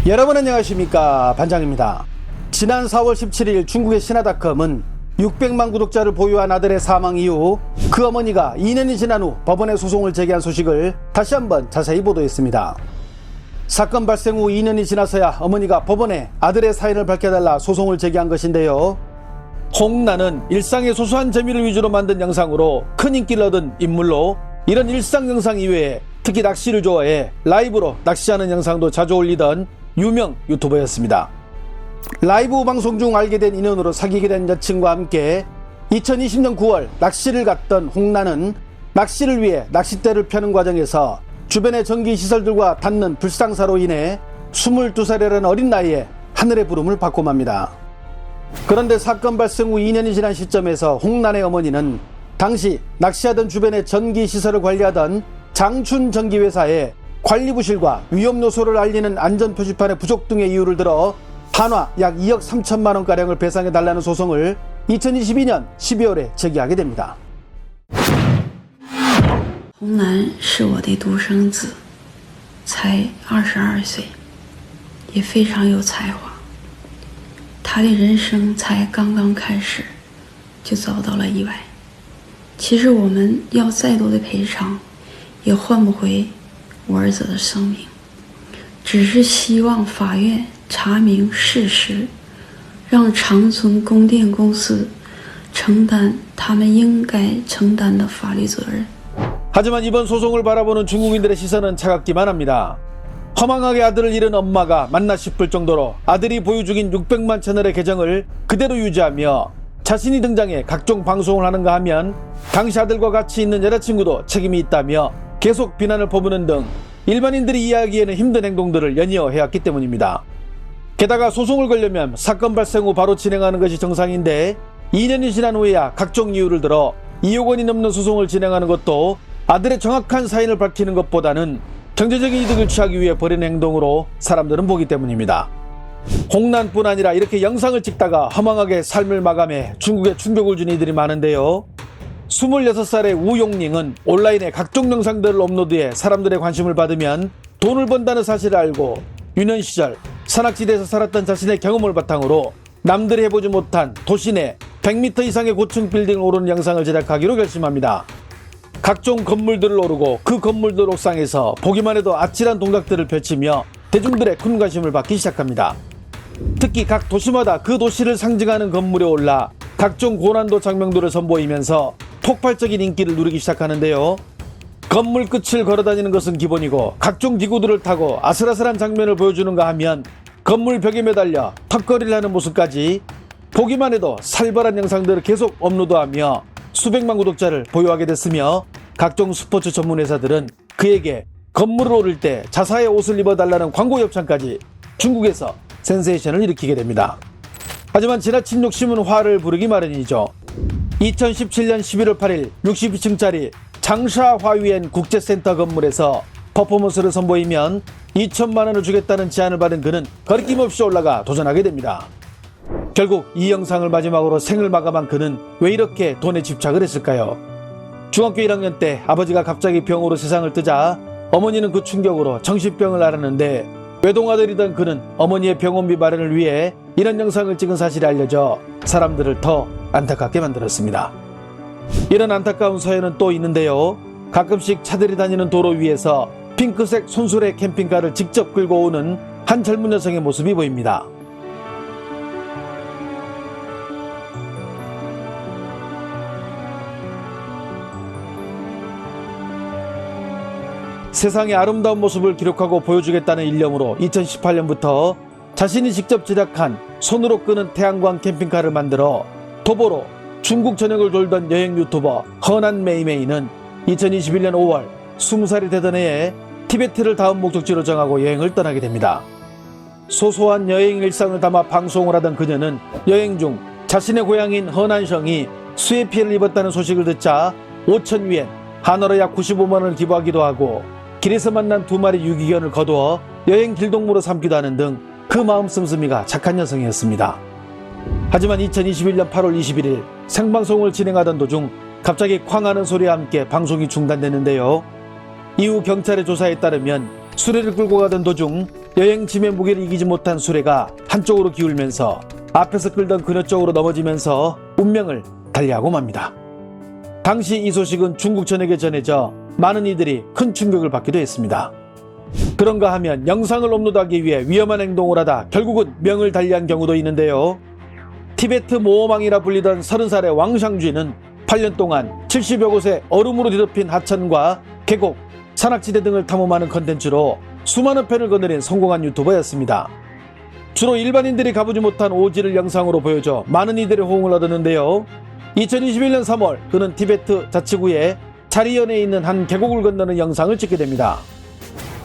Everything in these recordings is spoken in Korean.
여러분 안녕하십니까, 반장입니다. 지난 4월 17일 중국의 신화닷컴은 600만 구독자를 보유한 아들의 사망 이후 그 어머니가 2년이 지난 후 법원에 소송을 제기한 소식을 다시 한번 자세히 보도했습니다. 사건 발생 후 2년이 지나서야 어머니가 법원에 아들의 사인을 밝혀달라 소송을 제기한 것인데요. 홍나는 일상의 소소한 재미를 위주로 만든 영상으로 큰 인기를 얻은 인물로, 이런 일상 영상 이외에 특히 낚시를 좋아해 라이브로 낚시하는 영상도 자주 올리던 유명 유튜버였습니다. 라이브 방송 중 알게 된 인연으로 사귀게 된 여친과 함께 2020년 9월 낚시를 갔던 홍나는 낚시를 위해 낚싯대를 펴는 과정에서 주변의 전기시설들과 닿는 불상사로 인해 22살이라는 어린 나이에 하늘의 부름을 받고 맙니다. 그런데 사건 발생 후 2년이 지난 시점에서 홍난의 어머니는 당시 낚시하던 주변의 전기시설을 관리하던 장춘전기회사에 관리부실과 위험요소를 알리는 안전표지판의 부족 등의 이유를 들어 한화 약 2억 3천만 원가량을 배상해달라는 소송을 2022년 12월에 제기하게 됩니다. 洪南是我的独生子，才22岁，也非常有才华。他的人生才刚刚开始，就遭到了意外。其实我们要再多的赔偿，也换不回我儿子的生命，只是希望法院查明事实，让长春供电公司承担他们应该承担的法律责任。 하지만 이번 소송을 바라보는 중국인들의 시선은 차갑기만 합니다. 허망하게 아들을 잃은 엄마가 맞나 싶을 정도로 아들이 보유 중인 600만 채널의 계정을 그대로 유지하며 자신이 등장해 각종 방송을 하는가 하면 당시 아들과 같이 있는 여자친구도 책임이 있다며 계속 비난을 퍼부는 등 일반인들이 이해하기에는 힘든 행동들을 연이어 해왔기 때문입니다. 게다가 소송을 걸려면 사건 발생 후 바로 진행하는 것이 정상인데 2년이 지난 후에야 각종 이유를 들어 2억 원이 넘는 소송을 진행하는 것도 아들의 정확한 사인을 밝히는 것보다는 경제적인 이득을 취하기 위해 벌이는 행동으로 사람들은 보기 때문입니다. 홍난뿐 아니라 이렇게 영상을 찍다가 허망하게 삶을 마감해 중국에 충격을 준 이들이 많은데요. 26살의 우용닝은 온라인에 각종 영상들을 업로드해 사람들의 관심을 받으면 돈을 번다는 사실을 알고 유년 시절 산악지대에서 살았던 자신의 경험을 바탕으로 남들이 해보지 못한 도시 내 100m 이상의 고층 빌딩을 오르는 영상을 제작하기로 결심합니다. 각종 건물들을 오르고 그 건물들 옥상에서 보기만 해도 아찔한 동작들을 펼치며 대중들의 큰 관심을 받기 시작합니다. 특히 각 도시마다 그 도시를 상징하는 건물에 올라 각종 고난도 장면들을 선보이면서 폭발적인 인기를 누리기 시작하는데요. 건물 끝을 걸어다니는 것은 기본이고 각종 기구들을 타고 아슬아슬한 장면을 보여주는가 하면 건물 벽에 매달려 턱걸이를 하는 모습까지 보기만 해도 살벌한 영상들을 계속 업로드하며 수백만 구독자를 보유하게 됐으며 각종 스포츠 전문 회사들은 그에게 건물을 오를 때 자사의 옷을 입어달라는 광고 협찬까지 중국에서 센세이션을 일으키게 됩니다. 하지만 지나친 욕심은 화를 부르기 마련이죠. 2017년 11월 8일 62층짜리 장샤 화위엔 국제센터 건물에서 퍼포먼스를 선보이면 2천만 원을 주겠다는 제안을 받은 그는 거리낌 없이 올라가 도전하게 됩니다. 결국 이 영상을 마지막으로 생을 마감한 그는 왜 이렇게 돈에 집착을 했을까요? 중학교 1학년 때 아버지가 갑자기 병으로 세상을 뜨자 어머니는 그 충격으로 정신병을 앓았는데 외동아들이던 그는 어머니의 병원비 마련을 위해 이런 영상을 찍은 사실이 알려져 사람들을 더 안타깝게 만들었습니다. 이런 안타까운 사연은 또 있는데요. 가끔씩 차들이 다니는 도로 위에서 핑크색 손수레 캠핑카를 직접 끌고 오는 한 젊은 여성의 모습이 보입니다. 세상의 아름다운 모습을 기록하고 보여주겠다는 일념으로 2018년부터 자신이 직접 제작한 손으로 끄는 태양광 캠핑카를 만들어 도보로 중국 전역을 돌던 여행 유튜버 허난 메이메이는 2021년 5월 20살이 되던 해에 티베트를 다음 목적지로 정하고 여행을 떠나게 됩니다. 소소한 여행 일상을 담아 방송을 하던 그녀는 여행 중 자신의 고향인 허난성이 수해 피해를 입었다는 소식을 듣자 5천 위엔, 한화로 약 95만 원을 기부하기도 하고 길에서 만난 2마리 유기견을 거두어 여행 길동무로 삼기도 하는 등 그 마음 씀씀이가 착한 여성이었습니다. 하지만 2021년 8월 21일 생방송을 진행하던 도중 갑자기 쾅 하는 소리와 함께 방송이 중단됐는데요. 이후 경찰의 조사에 따르면 수레를 끌고 가던 도중 여행짐의 무게를 이기지 못한 수레가 한쪽으로 기울면서 앞에서 끌던 그녀 쪽으로 넘어지면서 운명을 달리하고 맙니다. 당시 이 소식은 중국 전역에 전해져 많은 이들이 큰 충격을 받기도 했습니다. 그런가 하면 영상을 업로드하기 위해 위험한 행동을 하다 결국은 명을 달리한 경우도 있는데요. 티베트 모험왕이라 불리던 30살의 왕샹쥐는 8년 동안 70여 곳의 얼음으로 뒤덮인 하천과 계곡, 산악지대 등을 탐험하는 컨텐츠로 수많은 편을 거느린 성공한 유튜버였습니다. 주로 일반인들이 가보지 못한 오지를 영상으로 보여줘 많은 이들의 호응을 얻었는데요. 2021년 3월 그는 티베트 자치구의 자리현에 있는 한 계곡을 건너는 영상을 찍게 됩니다.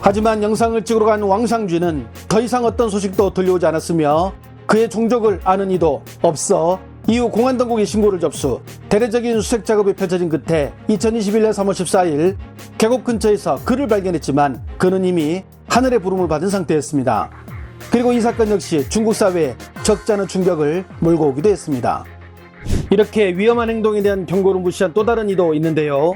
하지만 영상을 찍으러 간 왕샹쥐는 더 이상 어떤 소식도 들려오지 않았으며 그의 종족을 아는 이도 없어 이후 공안당국에 신고를 접수, 대대적인 수색 작업이 펼쳐진 끝에 2021년 3월 14일 계곡 근처에서 그를 발견했지만 그는 이미 하늘의 부름을 받은 상태였습니다. 그리고 이 사건 역시 중국 사회에 적지 않은 충격을 몰고 오기도 했습니다. 이렇게 위험한 행동에 대한 경고를 무시한 또 다른 이도 있는데요.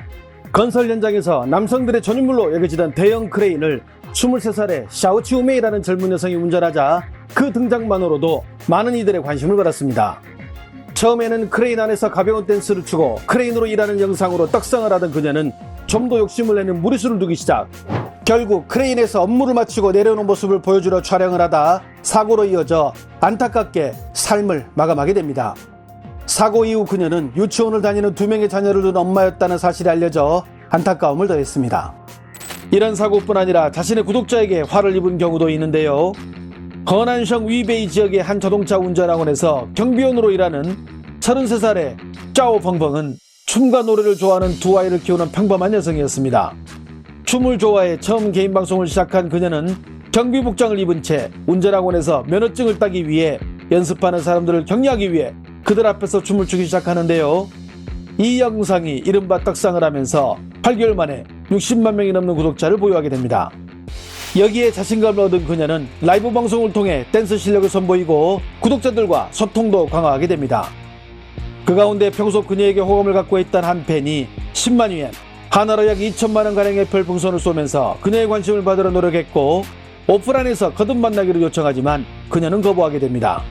건설 현장에서 남성들의 전유물로 여겨지던 대형 크레인을 23살의 샤오치우메이라는 젊은 여성이 운전하자 그 등장만으로도 많은 이들의 관심을 받았습니다. 처음에는 크레인 안에서 가벼운 댄스를 추고 크레인으로 일하는 영상으로 떡상을 하던 그녀는 좀 더 욕심을 내는 무리수를 두기 시작. 결국 크레인에서 업무를 마치고 내려오는 모습을 보여주려 촬영을 하다 사고로 이어져 안타깝게 삶을 마감하게 됩니다. 사고 이후 그녀는 유치원을 다니는 2명의 자녀를 둔 엄마였다는 사실이 알려져 안타까움을 더했습니다. 이런 사고뿐 아니라 자신의 구독자에게 화를 입은 경우도 있는데요. 허난성 위베이 지역의 한 자동차 운전학원에서 경비원으로 일하는 33살의 짜오 펑펑은 춤과 노래를 좋아하는 두 아이를 키우는 평범한 여성이었습니다. 춤을 좋아해 처음 개인 방송을 시작한 그녀는 경비복장을 입은 채 운전학원에서 면허증을 따기 위해 연습하는 사람들을 격려하기 위해 그들 앞에서 춤을 추기 시작하는데요. 이 영상이 이른바 떡상을 하면서 8개월 만에 60만 명이 넘는 구독자를 보유하게 됩니다. 여기에 자신감을 얻은 그녀는 라이브 방송을 통해 댄스 실력을 선보이고 구독자들과 소통도 강화하게 됩니다. 그 가운데 평소 그녀에게 호감을 갖고 있던 한 팬이 10만 위엔, 하나로 약 2천만 원가량의 별풍선을 쏘면서 그녀의 관심을 받으려 노력했고 오프라인에서 거듭 만나기를 요청하지만 그녀는 거부하게 됩니다.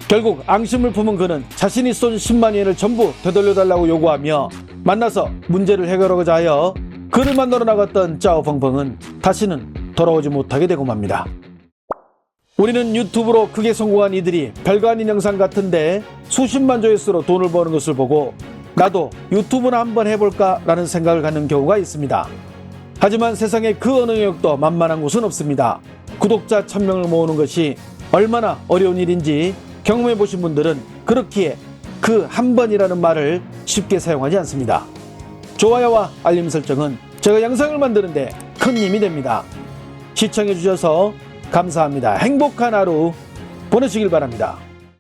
결국 앙심을 품은 그는 자신이 쏜 10만 위엔을 전부 되돌려달라고 요구하며 만나서 문제를 해결하고자 하여 그를 만나러 나갔던 짜오펑펑은 다시는 돌아오지 못하게 되고 맙니다. 우리는 유튜브로 크게 성공한 이들이 별거 아닌 영상 같은데 수십만 조회수로 돈을 버는 것을 보고 나도 유튜브나 한번 해볼까 라는 생각을 갖는 경우가 있습니다. 하지만 세상에 그 어느 영역도 만만한 곳은 없습니다. 구독자 1000명을 모으는 것이 얼마나 어려운 일인지 경험해보신 분들은 그렇기에 그 한 번이라는 말을 쉽게 사용하지 않습니다. 좋아요와 알림 설정은 제가 영상을 만드는데 큰 힘이 됩니다. 시청해주셔서 감사합니다. 행복한 하루 보내시길 바랍니다.